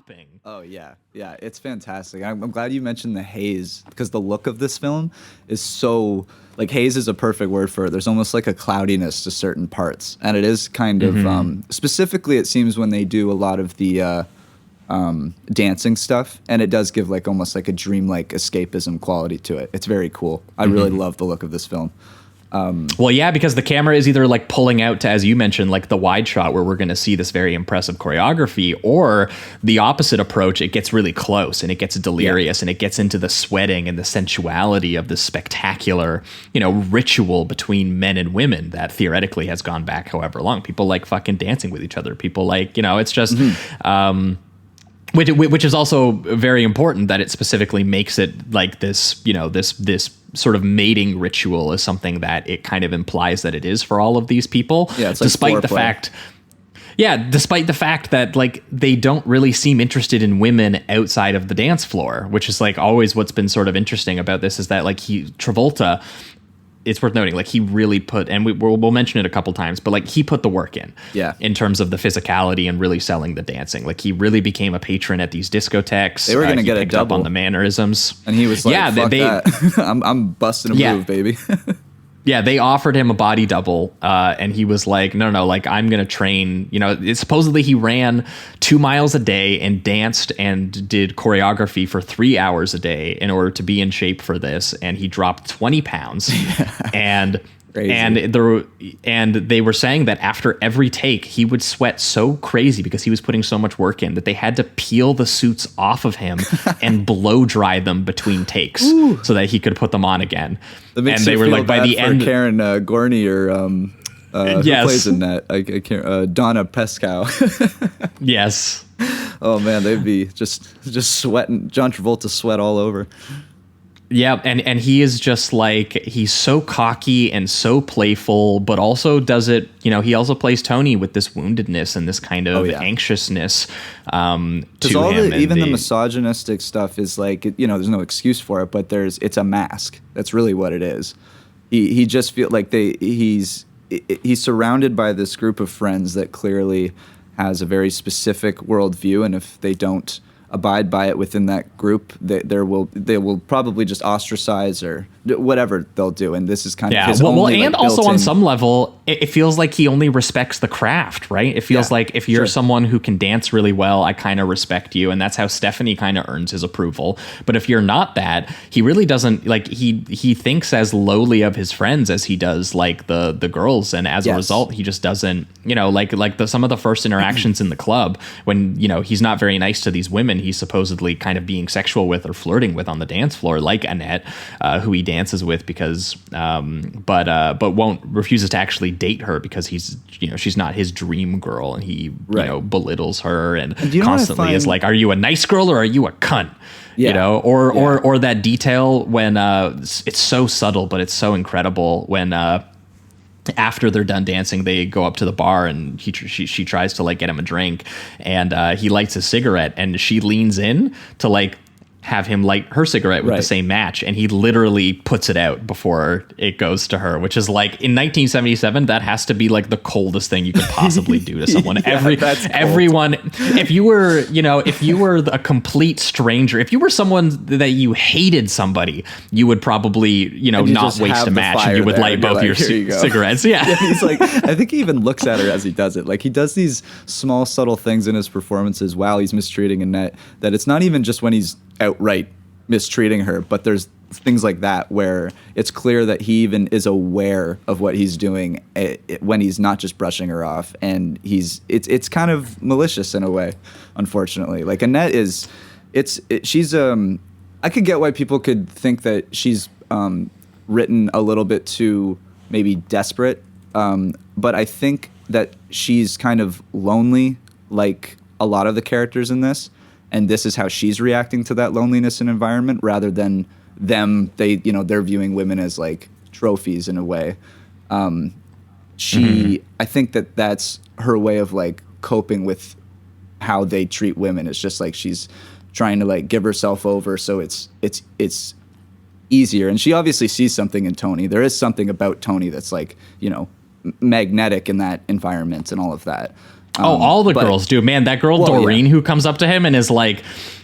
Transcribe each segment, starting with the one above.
popping. Oh yeah, it's fantastic. I'm glad you mentioned the haze, because the look of this film is so, like, haze is a perfect word for it. There's almost like a cloudiness to certain parts, and it is kind of specifically, it seems, when they do a lot of the dancing stuff, and it does give like almost like a dreamlike escapism quality to it. It's very cool. I really love the look of this film. Well, yeah, because the camera is either like pulling out to, as you mentioned, like the wide shot where we're going to see this very impressive choreography, or the opposite approach. It gets really close and it gets delirious and it gets into the sweating and the sensuality of this spectacular, ritual between men and women that theoretically has gone back however long. People like fucking dancing with each other. People like, it's just, which is also very important that it specifically makes it like this, this sort of mating ritual is something that it kind of implies that it is for all of these people. Yeah, it's like despite the fact that like they don't really seem interested in women outside of the dance floor, which is like always what's been sort of interesting about this, is that like Travolta, it's worth noting, like he really put, and we'll mention it a couple times, but like he put the work in, in terms of the physicality and really selling the dancing. Like he really became a patron at these discotheques. They were going to get a double up on the mannerisms, and he was like, "Yeah, fuck that. I'm busting a move, baby." Yeah, they offered him a body double, and he was like, no, like, I'm going to train. Supposedly he ran 2 miles a day and danced and did choreography for 3 hours a day in order to be in shape for this. And he dropped 20 pounds. And Crazy. And they were saying that after every take, he would sweat so crazy because he was putting so much work in that they had to peel the suits off of him and blow dry them between takes so that he could put them on again. That makes and they you were feel like, bad by the for end, Karen Gorney or who plays in that? I can't. Donna Pescow. Yes. Oh man, they'd be just sweating. John Travolta sweat all over. Yeah, and he is just like, he's so cocky and so playful, but also does it, he also plays Tony with this woundedness and this kind of anxiousness to all him. Even the misogynistic stuff is like, there's no excuse for it, but it's a mask. That's really what it is. He just feels like he's surrounded by this group of friends that clearly has a very specific worldview, and if they don't abide by it within that group, they will probably just ostracize or whatever they'll do. And this is kind of his only, and also on some level, it feels like he only respects the craft, right? It feels like if you're someone who can dance really well, I kind of respect you, and that's how Stephanie kind of earns his approval. But if you're not that, he really doesn't, like, he thinks as lowly of his friends as he does like the girls, and as a result, he just doesn't, some of the first interactions in the club when he's not very nice to these women he's supposedly kind of being sexual with or flirting with on the dance floor, like Annette, who he dances with because but refuses to actually date her because she's not his dream girl, and he belittles her and constantly is like, are you a nice girl or are you a cunt? Or that detail when it's so subtle but it's so incredible when after they're done dancing, they go up to the bar and she tries to like get him a drink, and he lights a cigarette, and she leans in to like have him light her cigarette with the same match, and he literally puts it out before it goes to her, which is like, in 1977, that has to be like the coldest thing you could possibly do to someone. Everyone, if you were a complete stranger, if you were someone that you hated somebody, you would probably not waste a match, and you would light both your cigarettes. Yeah. He's like, I think he even looks at her as he does it. Like, he does these small subtle things in his performances while he's mistreating Annette, that it's not even just when he's outright mistreating her, but there's things like that where it's clear that he even is aware of what he's doing when he's not just brushing her off, and it's kind of malicious in a way, unfortunately. Like, Annette she's I could get why people could think that she's written a little bit too maybe desperate, but I think that she's kind of lonely, like a lot of the characters in this. And this is how she's reacting to that loneliness and environment, rather than they're viewing women as like trophies in a way. I think that's her way of like coping with how they treat women. It's just like she's trying to like give herself over, so it's easier. And she obviously sees something in Tony. There is something about Tony that's like magnetic in that environment and all of that. All the girls do. Man, that girl Doreen who comes up to him and is like,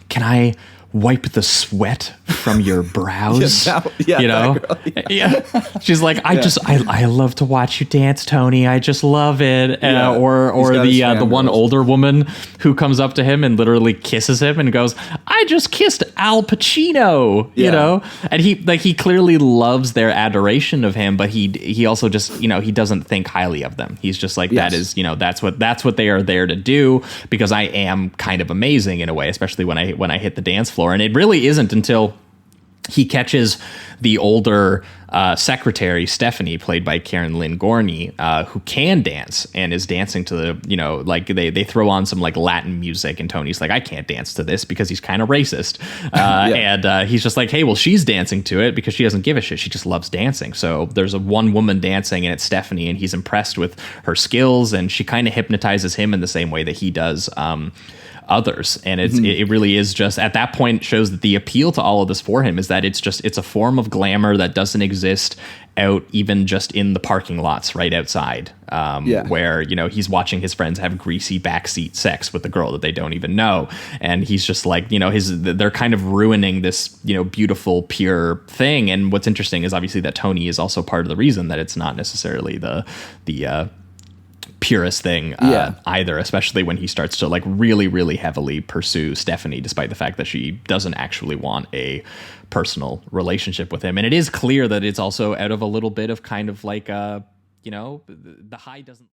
"Can I wipe the sweat from your brows?" You know? Girl, yeah. She's like, I love to watch you dance, Tony. I just love it. Or the one older woman who comes up to him and literally kisses him and goes, "I just kissed Al Pacino," you know? And he clearly loves their adoration of him, but he also just, you know, he doesn't think highly of them. He's just like, that is, you know, that's what they are there to do, because I am kind of amazing in a way, especially when I hit the dance floor. And it really isn't until he catches the older secretary, Stephanie, played by Karen Lynn Gorney, who can dance and is dancing to the, you know, like they throw on some like Latin music, and Tony's like, "I can't dance to this," because he's kind of racist. And he's just like, "Hey, well, she's dancing to it because she doesn't give a shit. She just loves dancing." So there's one woman dancing, and it's Stephanie, and he's impressed with her skills, and she kind of hypnotizes him in the same way that he does others. And it really is just, at that point, shows that the appeal to all of this for him is that it's a form of glamour that doesn't exist out even just in the parking lots right outside, where, you know, he's watching his friends have greasy backseat sex with the girl that they don't even know, and he's just like, you know, they're kind of ruining this, you know, beautiful, pure thing. And what's interesting is obviously that Tony is also part of the reason that it's not necessarily the purest thing either, especially when he starts to like really, really heavily pursue Stephanie, despite the fact that she doesn't actually want a personal relationship with him. And it is clear that it's also out of a little bit of kind of like, you know, the high doesn't...